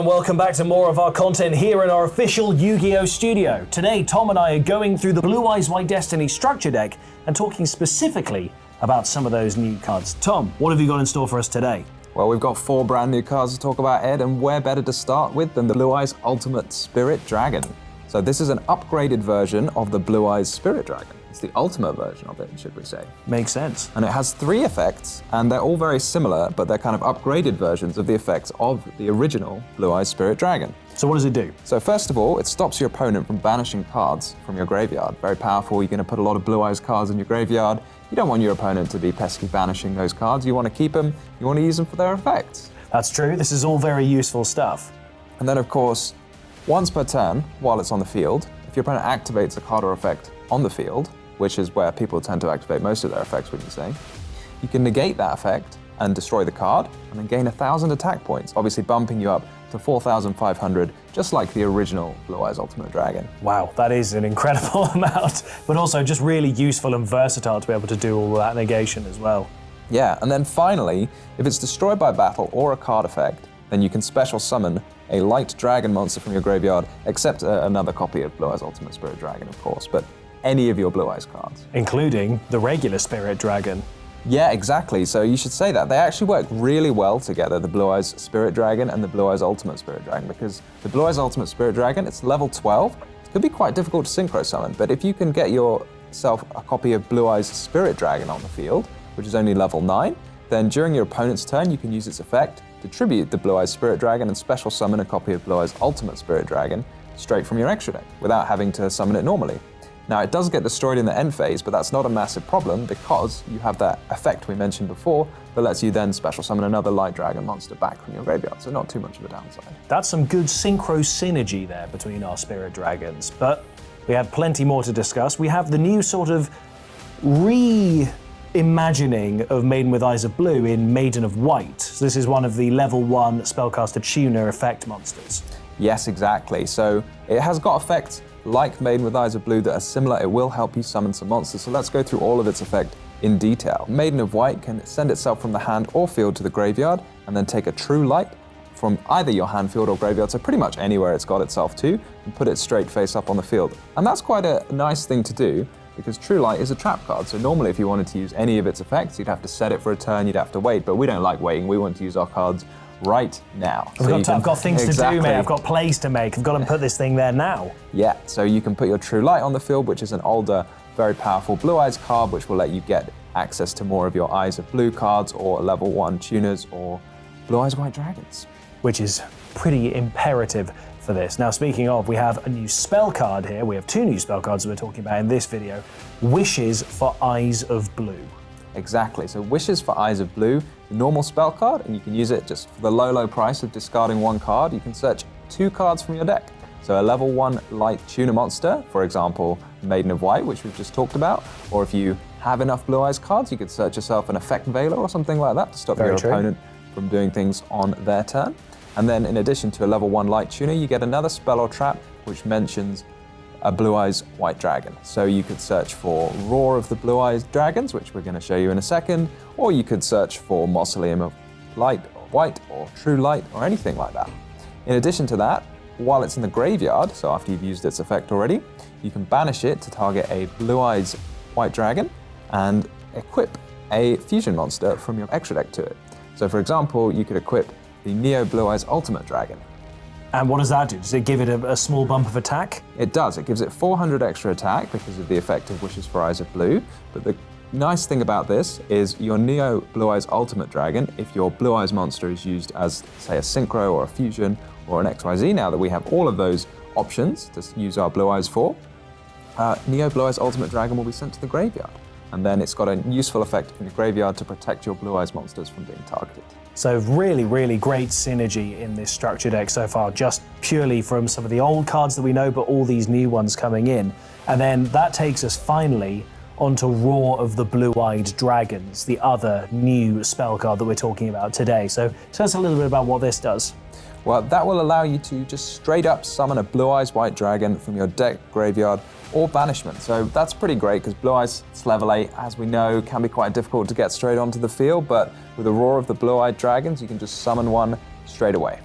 and welcome back to more of our content here in our official Yu-Gi-Oh! Studio. Today, Tom and I are going through the Blue Eyes White Destiny structure deck and talking specifically about some of those new cards. Tom, what have you got in store for us today? Well, we've got 4 brand new cards to talk about, Ed, and where better to start with than the Blue Eyes Ultimate Spirit Dragon. So this is an upgraded version of the Blue Eyes Spirit Dragon. It's the ultimate version of it, should we say. Makes sense. And it has 3 effects, and they're all very similar, but they're kind of upgraded versions of the effects of the original Blue Eyes Spirit Dragon. So what does it do? So first of all, it stops your opponent from banishing cards from your graveyard. Very powerful. You're going to put a lot of Blue Eyes cards in your graveyard. You don't want your opponent to be pesky banishing those cards. You want to keep them. You want to use them for their effects. That's true. This is all very useful stuff. And then, of course, once per turn, while it's on the field, if your opponent activates a card or effect on the field, which is where people tend to activate most of their effects, would you say, you can negate that effect and destroy the card, and then gain 1,000 attack points, obviously bumping you up to 4,500, just like the original Blue Eyes Ultimate Dragon. Wow, that is an incredible amount, but also just really useful and versatile to be able to do all that negation as well. Yeah, and then finally, if it's destroyed by battle or a card effect, then you can special summon a light dragon monster from your graveyard, except another copy of Blue Eyes Ultimate Spirit Dragon, of course, but any of your Blue Eyes cards. Including the regular Spirit Dragon. Yeah, exactly. So you should say that. They actually work really well together, the Blue Eyes Spirit Dragon and the Blue Eyes Ultimate Spirit Dragon, because the Blue Eyes Ultimate Spirit Dragon, it's level 12. It could be quite difficult to synchro summon, but if you can get yourself a copy of Blue Eyes Spirit Dragon on the field, which is only level 9, then during your opponent's turn, you can use its effect to tribute the Blue Eyes Spirit Dragon and special summon a copy of Blue Eyes Ultimate Spirit Dragon straight from your extra deck, without having to summon it normally. Now, it does get destroyed in the end phase, but that's not a massive problem because you have that effect we mentioned before that lets you then special summon another light dragon monster back from your graveyard, so not too much of a downside. That's some good synchro synergy there between our Spirit Dragons, but we have plenty more to discuss. We have the new sort of reimagining of Maiden with Eyes of Blue in Maiden of White. So this is one of the level 1 Spellcaster Tuner effect monsters. Yes, exactly. So it has got effects like Maiden with Eyes of Blue that are similar. It will help you summon some monsters, so let's go through all of its effect in detail. Maiden of White can send itself from the hand or field to the graveyard and then take a True Light from either your hand, field, or graveyard, so pretty much anywhere it's got itself to, and put it straight face up on the field. And that's quite a nice thing to do because True Light is a trap card, so normally if you wanted to use any of its effects, you'd have to set it for a turn, you'd have to wait, but we don't like waiting. We want to use our cards right now. I've got things to do, mate. I've got plays to make. I've got to put this thing there now. Yeah, so you can put your True Light on the field, which is an older, very powerful Blue Eyes card, which will let you get access to more of your Eyes of Blue cards or level 1 tuners or Blue Eyes White Dragons. Which is pretty imperative for this. Now, speaking of, we have a new spell card here. We have 2 new spell cards that we're talking about in this video. Wishes for Eyes of Blue. Exactly, so Wishes for Eyes of Blue, the normal spell card, and you can use it just for the low price of discarding 1 card. You can search 2 cards from your deck. So a level 1 light tuner monster, for example, Maiden of White, which we've just talked about, or if you have enough Blue Eyes cards, you could search yourself an Effect Veiler or something like that to stop your opponent from doing things on their turn. And then in addition to a level 1 light tuner, you get another spell or trap which mentions a Blue Eyes White Dragon. So you could search for Roar of the Blue Eyes Dragons, which we're going to show you in a second, or you could search for Mausoleum of Light or White or True Light or anything like that. In addition to that, while it's in the graveyard, so after you've used its effect already, you can banish it to target a Blue Eyes White Dragon and equip a fusion monster from your extra deck to it. So for example, you could equip the Neo Blue Eyes Ultimate Dragon. And what does that do? Does it give it a small bump of attack? It does. It gives it 400 extra attack because of the effect of Wishes for Eyes of Blue. But the nice thing about this is your Neo Blue Eyes Ultimate Dragon, if your Blue Eyes monster is used as, say, a Synchro or a Fusion or an XYZ, now that we have all of those options to use our Blue Eyes for, Neo Blue Eyes Ultimate Dragon will be sent to the graveyard. And then it's got a useful effect in the graveyard to protect your Blue Eyes monsters from being targeted. So really great synergy in this structure deck so far, just purely from some of the old cards that we know, but all these new ones coming in. And then that takes us finally onto Roar of the Blue-Eyed Dragons, the other new spell card that we're talking about today. So tell us a little bit about what this does. Well, that will allow you to just straight up summon a Blue Eyes White Dragon from your deck, graveyard, or banishment. So that's pretty great because Blue Eyes, it's level 8, as we know, can be quite difficult to get straight onto the field, but with the Roar of the Blue-Eyed Dragons, you can just summon one straight away.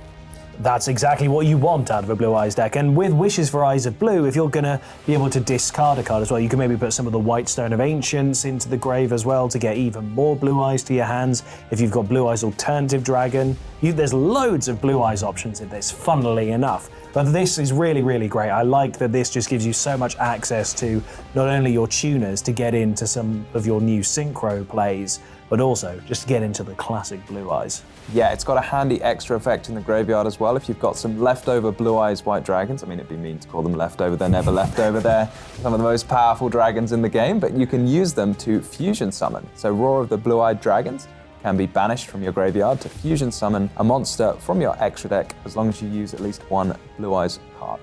That's exactly what you want out of a Blue Eyes deck. And with Wishes for Eyes of Blue, if you're going to be able to discard a card as well, you can maybe put some of the White Stone of Ancients into the grave as well to get even more Blue Eyes to your hands. If you've got Blue Eyes Alternative Dragon, there's loads of Blue Eyes options in this, funnily enough. But this is really, really great. I like that this just gives you so much access to not only your tuners to get into some of your new synchro plays, but also just to get into the classic Blue Eyes. Yeah, it's got a handy extra effect in the graveyard as well. If you've got some leftover Blue Eyes White Dragons, I mean, it'd be mean to call them leftover, they're never leftover. They're some of the most powerful dragons in the game, but you can use them to fusion summon. So Roar of the Blue-Eyed Dragons can be banished from your graveyard to fusion summon a monster from your extra deck as long as you use at least one Blue Eyes card.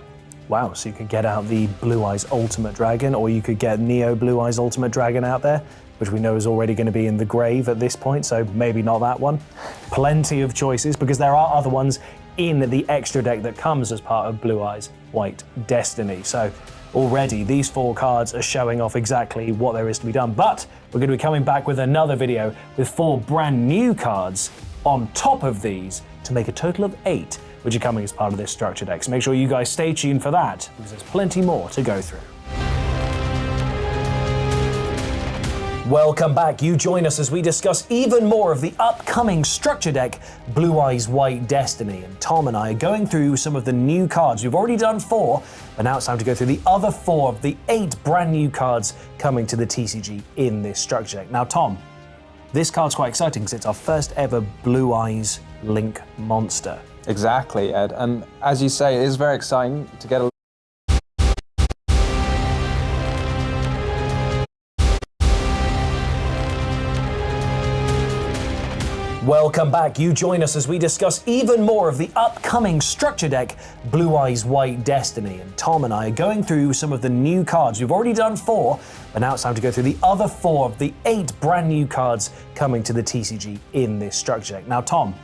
Wow, so you could get out the Blue Eyes Ultimate Dragon, or you could get Neo Blue Eyes Ultimate Dragon out there, which we know is already going to be in the grave at this point, so maybe not that one. Plenty of choices, because there are other ones in the extra deck that comes as part of Blue Eyes White Destiny. So already these 4 cards are showing off exactly what there is to be done. But we're going to be coming back with another video with 4 brand new cards on top of these to make a total of 8, which are coming as part of this structure deck. So make sure you guys stay tuned for that, because there's plenty more to go through. Welcome back. You join us as we discuss even more of the upcoming structure deck, Blue Eyes White Destiny. And Tom and I are going through some of the new cards. We've already done 4, but now it's time to go through the other 4 of the 8 brand new cards coming to the TCG in this structure deck. Now, Tom, this card's quite exciting because it's our first ever Blue Eyes Link monster. Exactly, Ed. And as you say, it is very exciting to get a Welcome back. You join us as we discuss even more of the upcoming structure deck, Blue Eyes White Destiny. And Tom and I are going through some of the new cards. We've already done 4, but now it's time to go through the other 4 of the 8 brand new cards coming to the TCG in this structure deck. Now, Tom,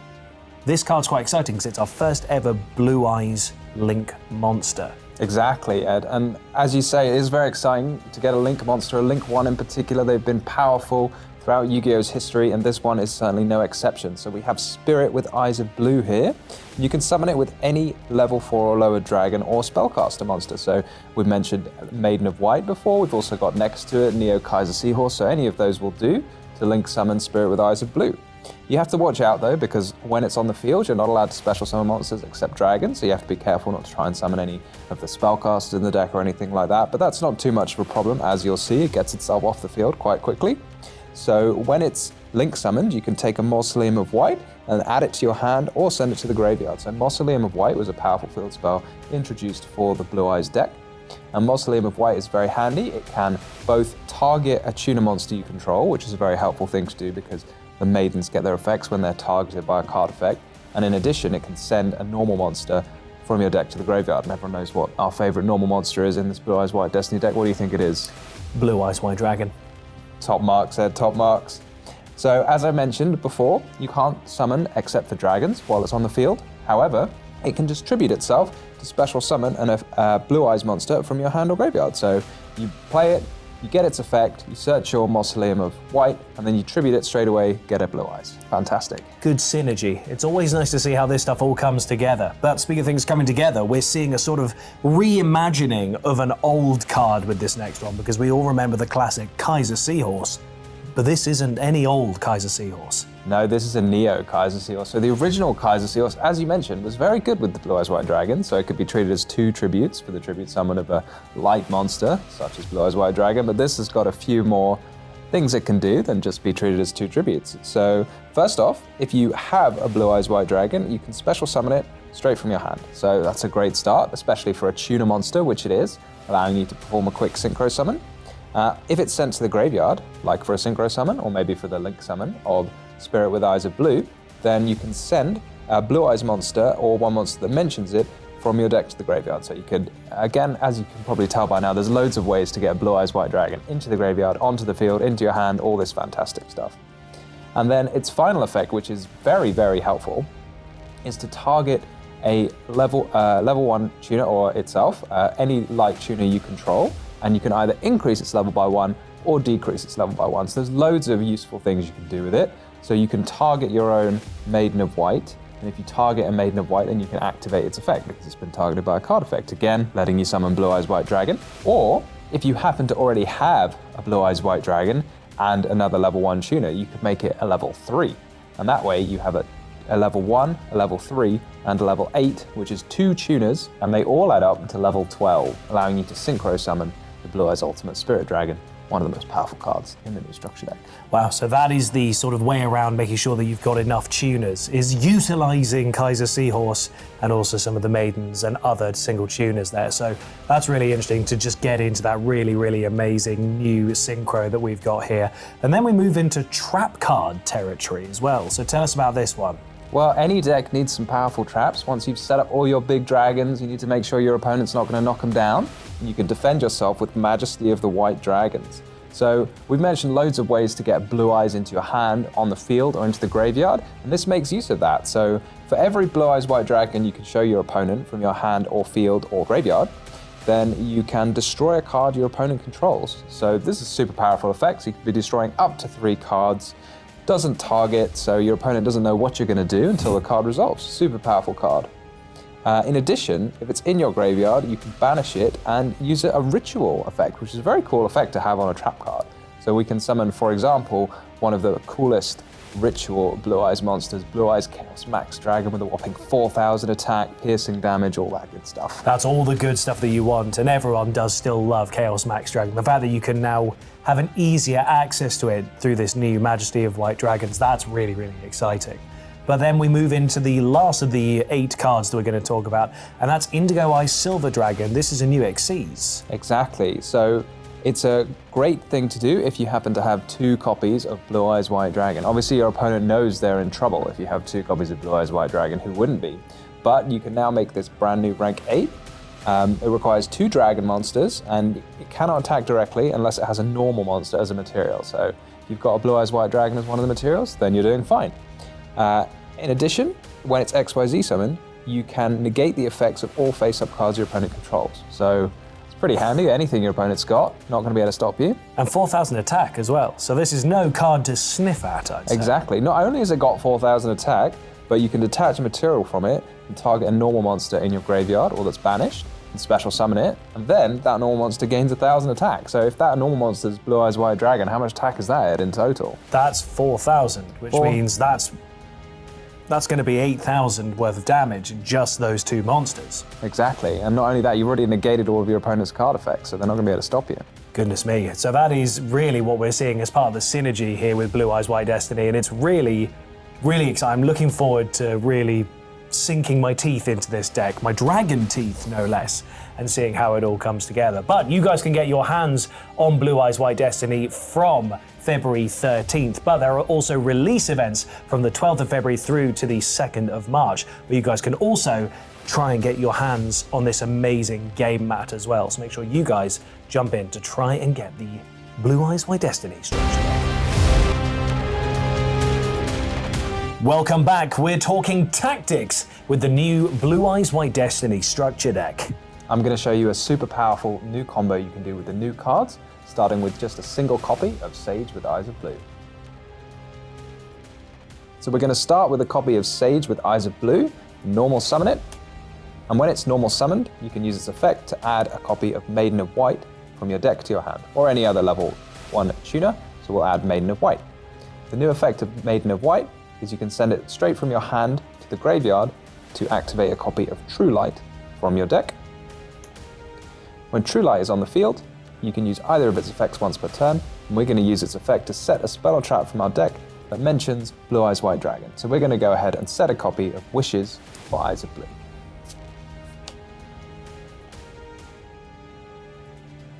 this card's quite exciting because it's our first ever Blue Eyes Link monster. Exactly, Ed. And as you say, it is very exciting to get a Link monster, a Link 1 in particular. They've been powerful throughout Yu-Gi-Oh's history, and this one is certainly no exception. So we have Spirit with Eyes of Blue here. You can summon it with any level 4 or lower dragon or spellcaster monster. So we've mentioned Maiden of White before. We've also got next to it Neo Kaiser Seahorse. So any of those will do to Link summon Spirit with Eyes of Blue. You have to watch out though, because when it's on the field, you're not allowed to special summon monsters except dragons, so you have to be careful not to try and summon any of the spellcasters in the deck or anything like that, but that's not too much of a problem. As you'll see, it gets itself off the field quite quickly. So when it's Link summoned, you can take a Mausoleum of White and add it to your hand or send it to the graveyard. So Mausoleum of White was a powerful field spell introduced for the Blue Eyes deck. And Mausoleum of White is very handy. It can both target a tuner monster you control, which is a very helpful thing to do because the maidens get their effects when they're targeted by a card effect. And in addition, it can send a normal monster from your deck to the graveyard. And everyone knows what our favorite normal monster is in this Blue Eyes White Destiny deck. What do you think it is? Blue Eyes White Dragon. Top marks, Ed, top marks. So as I mentioned before, you can't summon except for dragons while it's on the field. However, it can distribute itself to special summon a Blue Eyes monster from your hand or graveyard. So you play it, you get its effect, you search your Mausoleum of White, and then you tribute it straight away, get a Blue Eyes. Fantastic. Good synergy. It's always nice to see how this stuff all comes together. But speaking of things coming together, we're seeing a sort of reimagining of an old card with this next one, because we all remember the classic Kaiser Seahorse. But this isn't any old Kaiser Seahorse. No, this is a Neo Kaiser Seahorse. So the original Kaiser Seahorse, as you mentioned, was very good with the Blue Eyes White Dragon, so it could be treated as 2 tributes for the tribute summon of a light monster, such as Blue Eyes White Dragon, but this has got a few more things it can do than just be treated as 2 tributes. So first off, if you have a Blue Eyes White Dragon, you can special summon it straight from your hand. So that's a great start, especially for a tuner monster, which it is, allowing you to perform a quick synchro summon. If it's sent to the graveyard, like for a synchro summon, or maybe for the Link summon of Spirit with Eyes of Blue, then you can send a Blue Eyes monster or one monster that mentions it from your deck to the graveyard. So you could, again, as you can probably tell by now, there's loads of ways to get a Blue Eyes White Dragon into the graveyard, onto the field, into your hand, all this fantastic stuff. And then its final effect, which is very, very helpful, is to target a level 1 tuner or itself, any light tuner you control, and you can either increase its level by 1 or decrease its level by 1. So there's loads of useful things you can do with it. So you can target your own Maiden of White and if you target a Maiden of White, then you can activate its effect because it's been targeted by a card effect, again, letting you summon Blue Eyes White Dragon. Or if you happen to already have a Blue Eyes White Dragon and another level 1 tuner, you could make it a level 3. And that way you have a level 1, a level 3, and a level 8, which is 2 tuners, and they all add up to level 12, allowing you to synchro summon the Blue Eyes Ultimate Spirit Dragon, one of the most powerful cards in the new structure deck. Wow, so that is the sort of way around making sure that you've got enough tuners, is utilizing Kaiser Seahorse and also some of the Maidens and other single tuners there. So that's really interesting to just get into that really, really amazing new synchro that we've got here. And then we move into trap card territory as well. So tell us about this one. Well, any deck needs some powerful traps. Once you've set up all your big dragons, you need to make sure your opponent's not going to knock them down. And you can defend yourself with Majesty of the White Dragons. So we've mentioned loads of ways to get Blue Eyes into your hand on the field or into the graveyard, and this makes use of that. So for every Blue Eyes White Dragon you can show your opponent from your hand or field or graveyard, then you can destroy a card your opponent controls. So this is super powerful effect. So you can be destroying up to 3 cards. Doesn't target, so your opponent doesn't know what you're going to do until the card resolves. Super powerful card. In addition, if it's in your graveyard, you can banish it and use a ritual effect, which is a very cool effect to have on a trap card. So we can summon, for example, one of the coolest ritual Blue Eyes monsters, Blue Eyes Chaos Max Dragon with a whopping 4,000 attack, piercing damage, all that good stuff. That's all the good stuff that you want, and everyone does still love Chaos Max Dragon. The fact that you can now have an easier access to it through this new Majesty of White Dragons, that's really, really exciting. But then we move into the last of the 8 cards that we're going to talk about, and that's Indigo Eye Silver Dragon. This is a new Xyz. Exactly. So it's a great thing to do if you happen to have 2 copies of Blue Eyes White Dragon. Obviously, your opponent knows they're in trouble if you have 2 copies of Blue Eyes White Dragon, who wouldn't be? But you can now make this brand new rank 8. It requires 2 dragon monsters, and it cannot attack directly unless it has a normal monster as a material. So if you've got a Blue Eyes White Dragon as one of the materials, then you're doing fine. In addition, when it's XYZ summoned, you can negate the effects of all face-up cards your opponent controls. So it's pretty handy. Anything your opponent's got, not going to be able to stop you. And 4,000 attack as well. So this is no card to sniff at, I'd say. Exactly. Not only has it got 4,000 attack, but you can detach a material from it and target a normal monster in your graveyard or that's banished and special summon it, and then that normal monster gains 1,000 attack. So if that normal monster is Blue Eyes White Dragon, how much attack is that in total? That's 4,000, which means that's going to be 8,000 worth of damage in just those 2 monsters. Exactly, and not only that, you've already negated all of your opponent's card effects, so they're not going to be able to stop you. Goodness me. So that is really what we're seeing as part of the synergy here with Blue Eyes White Destiny, and it's really, really exciting. I'm looking forward to really sinking my teeth into this deck, my dragon teeth no less, and seeing how it all comes together. But you guys can get your hands on Blue Eyes White Destiny from February 13th, but there are also release events from the 12th of February through to the 2nd of March, where you guys can also try and get your hands on this amazing game mat as well. So make sure you guys jump in to try and get the Blue Eyes White Destiny structure deck. Welcome back. We're talking tactics with the new Blue Eyes White Destiny structure deck. I'm going to show you a super powerful new combo you can do with the new cards, starting with just a single copy of Sage with Eyes of Blue. So we're going to start with a copy of Sage with Eyes of Blue, normal summon it, and when it's normal summoned, you can use its effect to add a copy of Maiden of White from your deck to your hand, or any other level 1 tuner, so we'll add Maiden of White. The new effect of Maiden of White is you can send it straight from your hand to the graveyard to activate a copy of True Light from your deck. When True Light is on the field, you can use either of its effects once per turn, and we're going to use its effect to set a spell or trap from our deck that mentions Blue Eyes White Dragon. So we're going to go ahead and set a copy of Wishes for Eyes of Blue.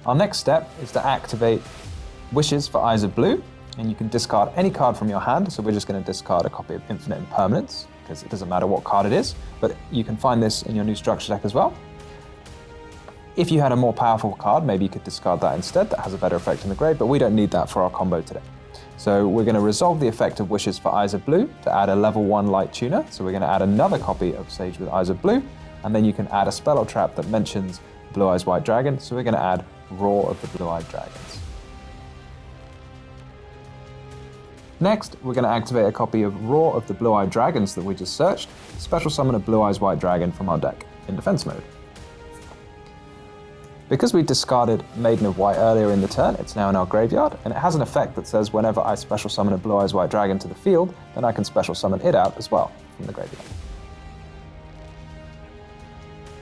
Our next step is to activate Wishes for Eyes of Blue, and you can discard any card from your hand. So we're just going to discard a copy of Infinite Impermanence, because it doesn't matter what card it is, but you can find this in your new structure deck as well. If you had a more powerful card, maybe you could discard that instead. That has a better effect in the grave, but we don't need that for our combo today. So we're going to resolve the effect of Wishes for Eyes of Blue to add a level 1 light tuner. So we're going to add another copy of Sage with Eyes of Blue, and then you can add a spell or trap that mentions Blue Eyes White Dragon. So we're going to add Roar of the Blue-Eyed Dragons. Next, we're going to activate a copy of Roar of the Blue-Eyed Dragons that we just searched, special summon a Blue Eyes White Dragon from our deck in defense mode. Because we discarded Maiden of White earlier in the turn, it's now in our graveyard, and it has an effect that says whenever I special summon a Blue Eyes White Dragon to the field, then I can special summon it out as well from the graveyard.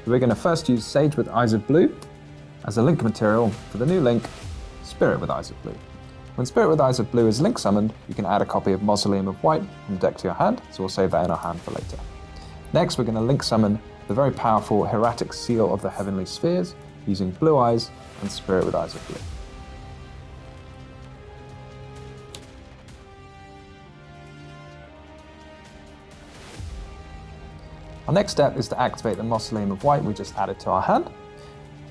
We're going to first use Sage with Eyes of Blue as a link material for the new link, Spirit with Eyes of Blue. When Spirit with Eyes of Blue is link summoned, you can add a copy of Mausoleum of White from the deck to your hand, so we'll save that in our hand for later. Next, we're going to link summon the very powerful Hieratic Seal of the Heavenly Spheres using Blue Eyes and Spirit with Eyes of Blue. Our next step is to activate the Mausoleum of White we just added to our hand.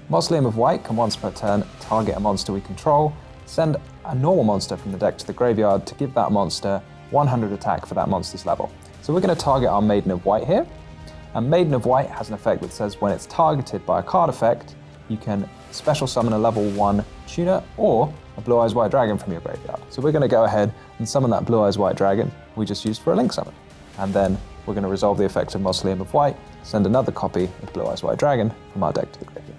Mausoleum of White can once per turn target a monster we control, send a normal monster from the deck to the graveyard to give that monster 100 attack for that monster's level. So we're going to target our Maiden of White here. And Maiden of White has an effect that says when it's targeted by a card effect, you can special summon a level 1 tuner or a Blue Eyes White Dragon from your graveyard. So we're going to go ahead and summon that Blue Eyes White Dragon we just used for a link summon. And then we're going to resolve the effect of Mausoleum of White, send another copy of Blue Eyes White Dragon from our deck to the graveyard.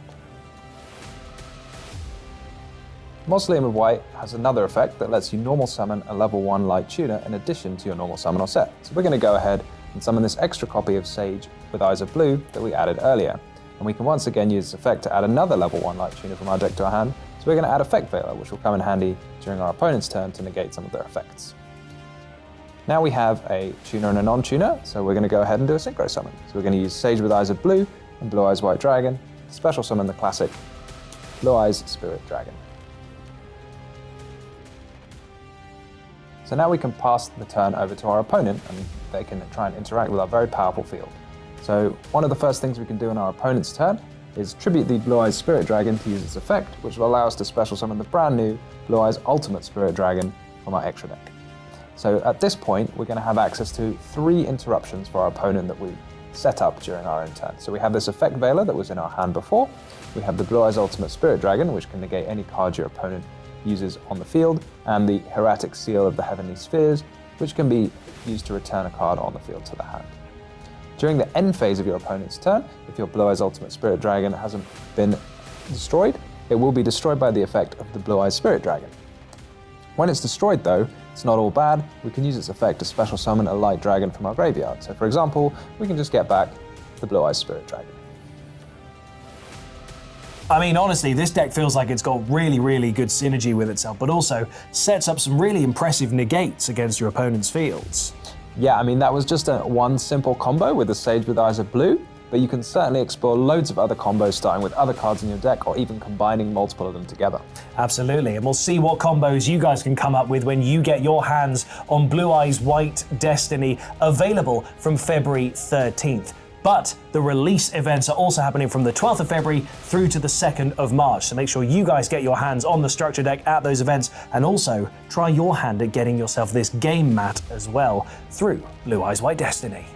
Mausoleum of White has another effect that lets you normal summon a level 1 light tuner in addition to your normal summon or set. So we're going to go ahead and summon this extra copy of Sage with Eyes of Blue that we added earlier. And we can once again use this effect to add another level 1 light tuner from our deck to our hand. So we're going to add Effect Veiler, which will come in handy during our opponent's turn to negate some of their effects. Now we have a tuner and a non-tuner, so we're going to go ahead and do a synchro summon. So we're going to use Sage with Eyes of Blue and Blue Eyes White Dragon to special summon the classic Blue Eyes Spirit Dragon. So now we can pass the turn over to our opponent and they can try and interact with our very powerful field. So one of the first things we can do in our opponent's turn is tribute the Blue Eyes Spirit Dragon to use its effect, which will allow us to special summon the brand new Blue Eyes Ultimate Spirit Dragon from our extra deck. So at this point, we're going to have access to 3 interruptions for our opponent that we set up during our own turn. So we have this Effect Veiler that was in our hand before, we have the Blue Eyes Ultimate Spirit Dragon, which can negate any card your opponent uses on the field, and the Hieratic Seal of the Heavenly Spheres, which can be used to return a card on the field to the hand. During the end phase of your opponent's turn, if your Blue Eyes Ultimate Spirit Dragon hasn't been destroyed, it will be destroyed by the effect of the Blue Eyes Spirit Dragon. When it's destroyed though, it's not all bad. We can use its effect to special summon a light dragon from our graveyard. So for example, we can just get back the Blue Eyes Spirit Dragon. I mean, honestly, this deck feels like it's got really, really good synergy with itself, but also sets up some really impressive negates against your opponent's fields. Yeah, I mean, that was just one simple combo with the Sage with Eyes of Blue, but you can certainly explore loads of other combos starting with other cards in your deck or even combining multiple of them together. Absolutely, and we'll see what combos you guys can come up with when you get your hands on Blue Eyes White Destiny, available from February 13th. But the release events are also happening from the 12th of February through to the 2nd of March. So make sure you guys get your hands on the structure deck at those events, and also try your hand at getting yourself this game mat as well through Blue Eyes White Destiny.